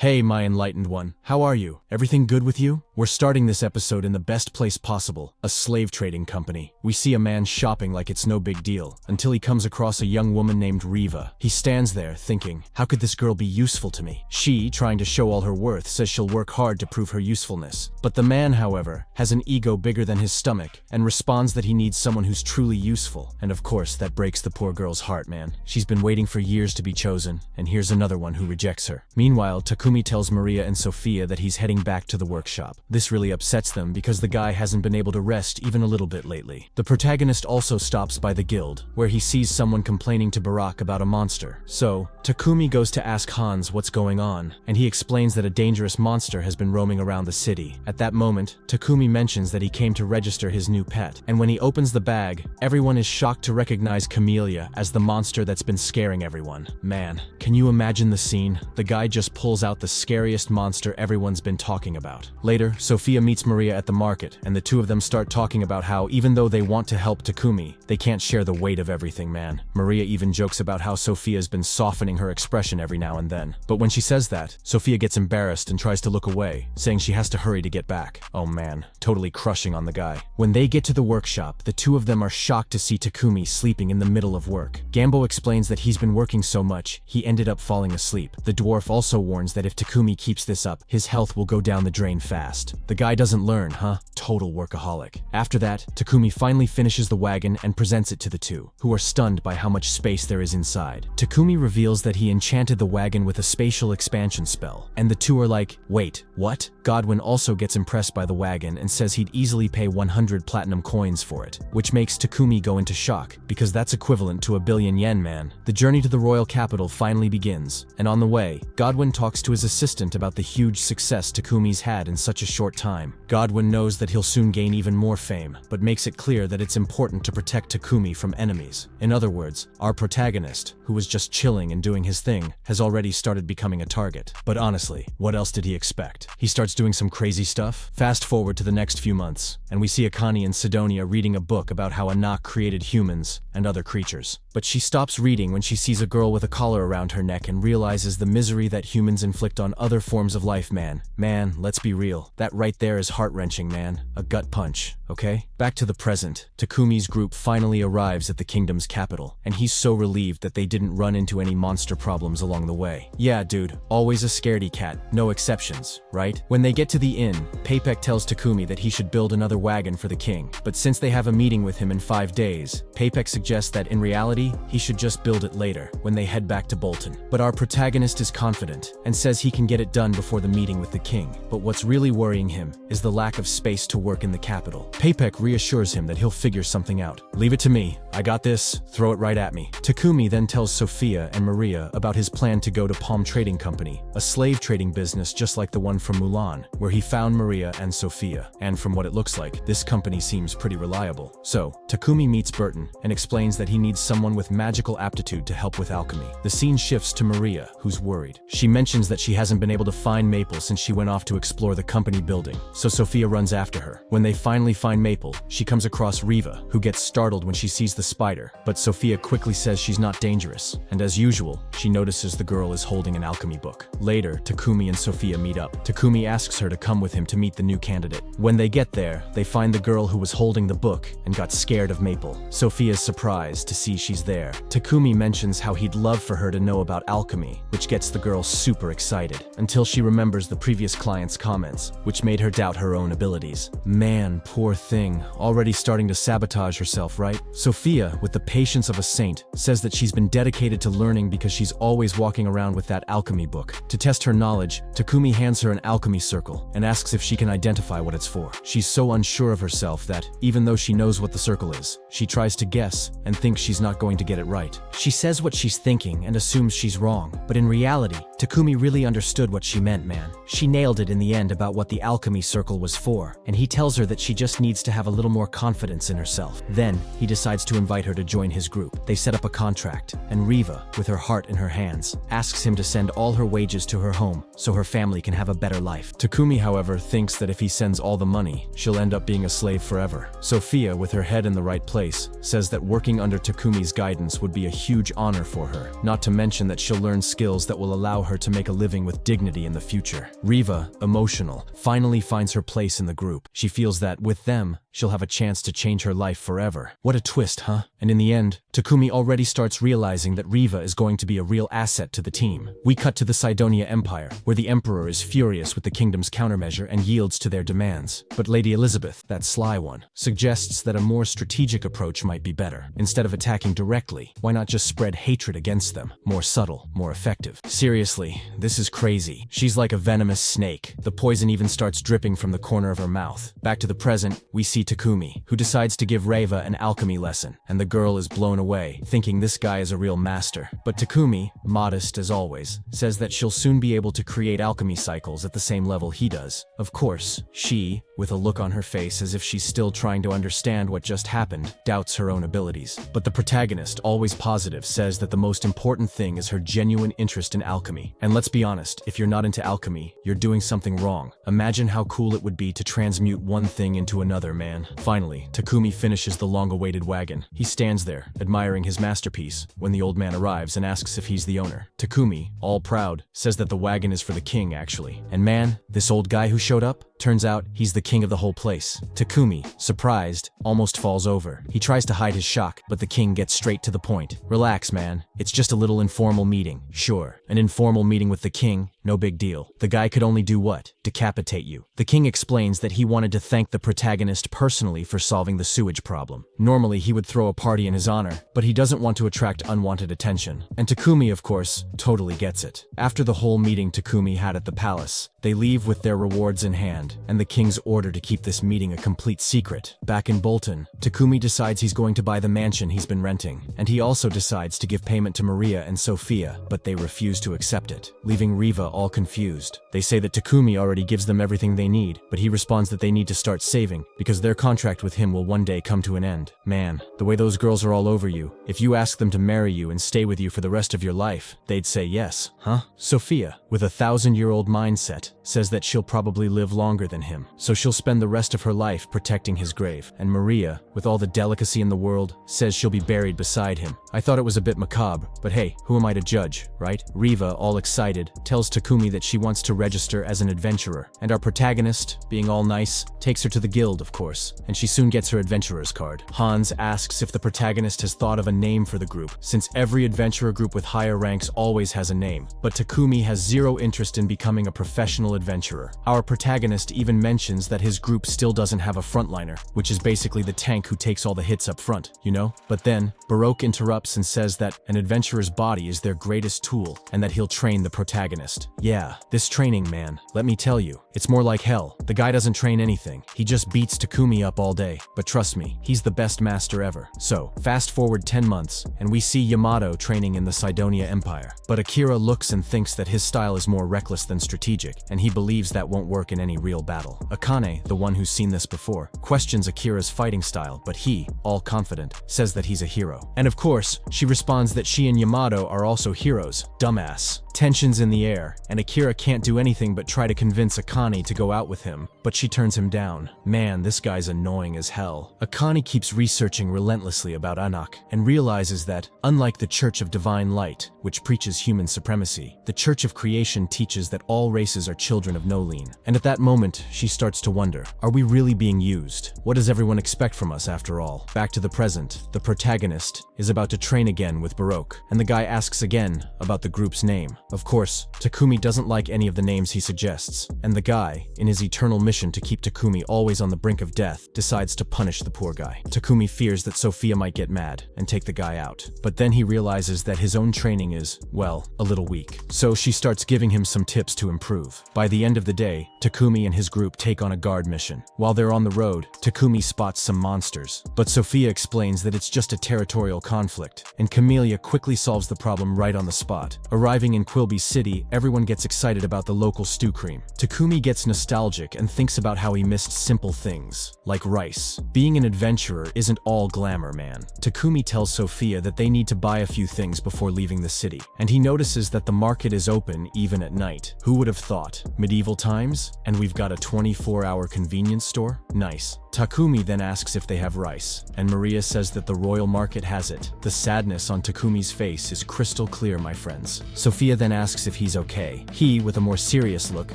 Hey, my enlightened one. How are you? Everything good with you? We're starting this episode in the best place possible, a slave trading company. We see a man shopping like it's no big deal, until he comes across a young woman named Reva. He stands there thinking, how could this girl be useful to me? She, trying to show all her worth, says she'll work hard to prove her usefulness. But the man, however, has an ego bigger than his stomach, and responds that he needs someone who's truly useful. And of course, that breaks the poor girl's heart, man. She's been waiting for years to be chosen, and here's another one who rejects her. Meanwhile, Takumi tells Maria and Sophia that he's heading back to the workshop. This really upsets them because the guy hasn't been able to rest even a little bit lately. The protagonist also stops by the guild, where he sees someone complaining to Barack about a monster. So, Takumi goes to ask Hans what's going on, and he explains that a dangerous monster has been roaming around the city. At that moment, Takumi mentions that he came to register his new pet, and when he opens the bag, everyone is shocked to recognize Camellia as the monster that's been scaring everyone. Man, can you imagine the scene? The guy just pulls out the scariest monster everyone's been talking about. Later, Sophia meets Maria at the market, and the two of them start talking about how, even though they want to help Takumi, they can't share the weight of everything, man. Maria even jokes about how Sophia's been softening her expression every now and then. But when she says that, Sophia gets embarrassed and tries to look away, saying she has to hurry to get back. Oh man, totally crushing on the guy. When they get to the workshop, the two of them are shocked to see Takumi sleeping in the middle of work. Gambo explains that he's been working so much, he ended up falling asleep. The dwarf also warns that if Takumi keeps this up, his health will go down the drain fast. The guy doesn't learn, huh? Total workaholic. After that, Takumi finally finishes the wagon and presents it to the two, who are stunned by how much space there is inside. Takumi reveals that he enchanted the wagon with a spatial expansion spell, and the two are like, wait, what? Godwin also gets impressed by the wagon and says he'd easily pay 100 platinum coins for it, which makes Takumi go into shock, because that's equivalent to 1 billion yen, man. The journey to the royal capital finally begins, and on the way, Godwin talks to his assistant about the huge success Takumi's had in such a short time. Godwin knows that he'll soon gain even more fame, but makes it clear that it's important to protect Takumi from enemies. In other words, our protagonist, who was just chilling and doing his thing, has already started becoming a target. But honestly, what else did he expect? He starts doing some crazy stuff? Fast forward to the next few months, and we see Akane in Sidonia reading a book about how Anak created humans and other creatures. But she stops reading when she sees a girl with a collar around her neck and realizes the misery that humans inflict on other forms of life, man. Man, let's be real. That right there is heart-wrenching, man. A gut punch, okay? Back to the present. Takumi's group finally arrives at the kingdom's capital, and he's so relieved that they didn't run into any monster problems along the way. Yeah, dude, always a scaredy cat, no exceptions, right? When they get to the inn, Papek tells Takumi that he should build another wagon for the king, but since they have a meeting with him in 5 days, Papek suggests that in reality, he should just build it later, when they head back to Bolton. But our protagonist is confident, and says he can get it done before the meeting with the king. But what's really worrying him is the lack of space to work in the capital. Papek reassures him that he'll figure something out. Leave it to me, I got this, throw it right at me. Takumi then tells Sophia and Maria about his plan to go to Palm Trading Company, a slave trading business just like the one from Mulan, where he found Maria and Sophia. And from what it looks like, this company seems pretty reliable. So, Takumi meets Burton and explains that he needs someone with magical aptitude to help with alchemy. The scene shifts to Maria, who's worried. She mentions that she hasn't been able to find Maple since she went off to explore the company building, so Sophia runs after her. When they finally find Maple, she comes across Reva, who gets startled when she sees the spider, but Sophia quickly says she's not dangerous, and as usual, she notices the girl is holding an alchemy book. Later, Takumi and Sophia meet up. Takumi asks her to come with him to meet the new candidate. When they get there, they find the girl who was holding the book and got scared of Maple. Sophia's surprised to see she's there. Takumi mentions how he'd love for her to know about alchemy, which gets the girl super excited, until she remembers the previous client's comments, which made her doubt her own abilities. Man, poor thing, already starting to sabotage herself, right? Sophia, with the patience of a saint, says that she's been dedicated to learning because she's always walking around with that alchemy book. To test her knowledge, Takumi hands her an alchemy circle and asks if she can identify what it's for. She's so unsure of herself that, even though she knows what the circle is, she tries to guess and thinks she's not going to get it right. She says what she's thinking and assumes she's wrong, but in reality, Takumi really understood what she meant, man. She nailed it in the end about what the alchemy circle was for, and he tells her that she just needs to have a little more confidence in herself. Then, he decides to invite her to join his group. They set up a contract, and Reva, with her heart in her hands, asks him to send all her wages to her home so her family can have a better life. Takumi, however, thinks that if he sends all the money, she'll end up being a slave forever. Sophia, with her head in the right place, says that working under Takumi's guidance would be a huge honor for her, not to mention that she'll learn skills that will allow her her to make a living with dignity in the future. Reva, emotional, finally finds her place in the group. She feels that, with them, she'll have a chance to change her life forever. What a twist, huh? And in the end, Takumi already starts realizing that Reva is going to be a real asset to the team. We cut to the Cydonia Empire, where the Emperor is furious with the kingdom's countermeasure and yields to their demands. But Lady Elizabeth, that sly one, suggests that a more strategic approach might be better. Instead of attacking directly, why not just spread hatred against them? More subtle, more effective. Seriously, this is crazy. She's like a venomous snake. The poison even starts dripping from the corner of her mouth. Back to the present, we see Takumi, who decides to give Reva an alchemy lesson, and the girl is blown away, thinking this guy is a real master. But Takumi, modest as always, says that she'll soon be able to create alchemy cycles at the same level he does. Of course, she, with a look on her face as if she's still trying to understand what just happened, doubts her own abilities. But the protagonist, always positive, says that the most important thing is her genuine interest in alchemy. And let's be honest, if you're not into alchemy, you're doing something wrong. Imagine how cool it would be to transmute one thing into another, man. Finally, Takumi finishes the long-awaited wagon. He stands there, admiring his masterpiece, when the old man arrives and asks if he's the owner. Takumi, all proud, says that the wagon is for the king, actually. And man, this old guy who showed up? Turns out, he's the king of the whole place. Takumi, surprised, almost falls over. He tries to hide his shock, but the king gets straight to the point. Relax, man. It's just a little informal meeting. Sure, an informal meeting with the king, no big deal. The guy could only do what? Decapitate you. The king explains that he wanted to thank the protagonist personally for solving the sewage problem. Normally, he would throw a party in his honor, but he doesn't want to attract unwanted attention. And Takumi, of course, totally gets it. After the whole meeting Takumi had at the palace, they leave with their rewards in hand, and the king's order to keep this meeting a complete secret. Back in Bolton, Takumi decides he's going to buy the mansion he's been renting, and he also decides to give payment to Maria and Sophia, but they refuse to accept it, leaving Reva all confused. They say that Takumi already gives them everything they need, but he responds that they need to start saving, because their contract with him will one day come to an end. Man, the way those girls are all over you. If you ask them to marry you and stay with you for the rest of your life, they'd say yes, huh? Sophia, with a 1,000-year-old mindset, says that she'll probably live longer than him, so she'll spend the rest of her life protecting his grave. And Maria, with all the delicacy in the world, says she'll be buried beside him. I thought it was a bit macabre, but hey, who am I to judge, right? Reva, all excited, tells Takumi that she wants to register as an adventurer, and our protagonist, being all nice, takes her to the guild, of course, and she soon gets her adventurer's card. Hans asks if the protagonist has thought of a name for the group, since every adventurer group with higher ranks always has a name, but Takumi has zero interest in becoming a professional adventurer. Our protagonist even mentions that his group still doesn't have a frontliner, which is basically the tank who takes all the hits up front, you know? But then, Baroque interrupts and says that an adventurer's body is their greatest tool, and that he'll train the protagonist. Yeah, this training, man, let me tell you, it's more like hell. The guy doesn't train anything, he just beats Takumi up all day. But trust me, he's the best master ever. So, fast forward 10 months, and we see Yamato training in the Cydonia Empire. But Akira looks and thinks that his style is more reckless than strategic, and he believes that won't work in any real battle. Akane, the one who's seen this before, questions Akira's fighting style, but he, all confident, says that he's a hero. And of course, she responds that she and Yamato are also heroes. Dumbass. Tensions in the air, and Akira can't do anything but try to convince Akane to go out with him, but she turns him down. Man, this guy's annoying as hell. Akane keeps researching relentlessly about Anak, and realizes that, unlike the Church of Divine Light, which preaches human supremacy, the Church of Creation teaches that all races are children of Nolene. And at that moment, she starts to wonder, are we really being used? What does everyone expect from us after all? Back to the present, the protagonist is about to train again with Baroque, and the guy asks again about the group's name. Of course, Takumi doesn't like any of the names he suggests, and the guy, in his eternal mission to keep Takumi always on the brink of death, decides to punish the poor guy. Takumi fears that Sophia might get mad and take the guy out, but then he realizes that his own training is, well, a little weak. So she starts giving him some tips to improve. By the end of the day, Takumi and his group take on a guard mission. While they're on the road, Takumi spots some monsters, but Sophia explains that it's just a territorial conflict, and Camellia quickly solves the problem right on the spot. Arriving in Quilby City, everyone gets excited about the local stew cream. Takumi gets nostalgic and thinks about how he missed simple things, like rice. Being an adventurer isn't all glamour, man. Takumi tells Sophia that they need to buy a few things before leaving the city, and he notices that the market is open even at night. Who would have thought? Medieval times? And we've got a 24-hour convenience store? Nice. Takumi then asks if they have rice, and Maria says that the royal market has it. The sadness on Takumi's face is crystal clear, my friends. Sophia then asks if he's okay. He, with a more serious look,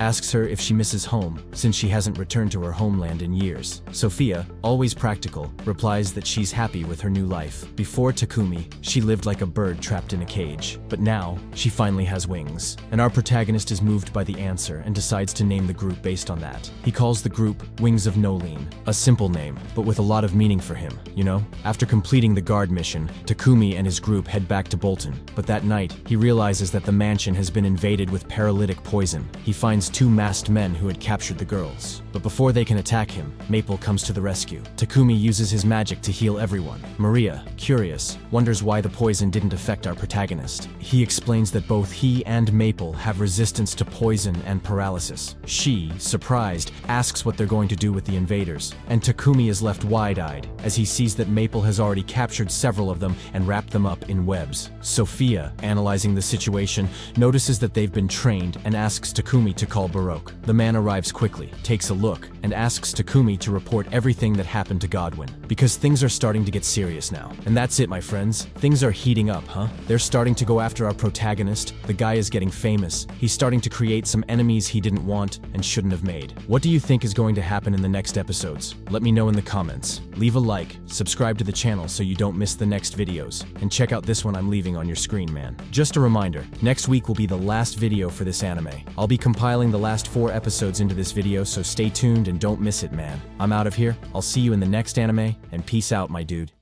asks her if she misses home, since she hasn't returned to her homeland in years. Sophia, always practical, replies that she's happy with her new life. Before Takumi, she lived like a bird trapped in a cage, but now, she finally has wings. And our protagonist is moved by the answer and decides to name the group based on that. He calls the group Wings of Nolene, a simple name, but with a lot of meaning for him, you know? After completing the guard mission, Takumi and his group head back to Bolton, but that night, he realizes that the mansion has been invaded with paralytic poison. He finds two masked men who had captured the girls. But before they can attack him, Maple comes to the rescue. Takumi uses his magic to heal everyone. Maria, curious, wonders why the poison didn't affect our protagonist. He explains that both he and Maple have resistance to poison and paralysis. She, surprised, asks what they're going to do with the invaders, and Takumi is left wide-eyed as he sees that Maple has already captured several of them and wrapped them up in webs. Sophia, analyzing the situation, notices that they've been trained and asks Takumi to call Baroque. The man arrives quickly, takes a look, and asks Takumi to report everything that happened to Godwin, because things are starting to get serious now. And that's it, my friends. Things are heating up, huh? They're starting to go after our protagonist. The guy is getting famous. He's starting to create some enemies he didn't want and shouldn't have made. What do you think is going to happen in the next episodes? Let me know in the comments. Leave a like, subscribe to the channel so you don't miss the next videos, and check out this one I'm leaving on your screen, man. Just a reminder, next week will be the last video for this anime. I'll be compiling the last 4 episodes into this video, so stay tuned and don't miss it, man. I'm out of here. I'll see you in the next anime, and peace out, my dude.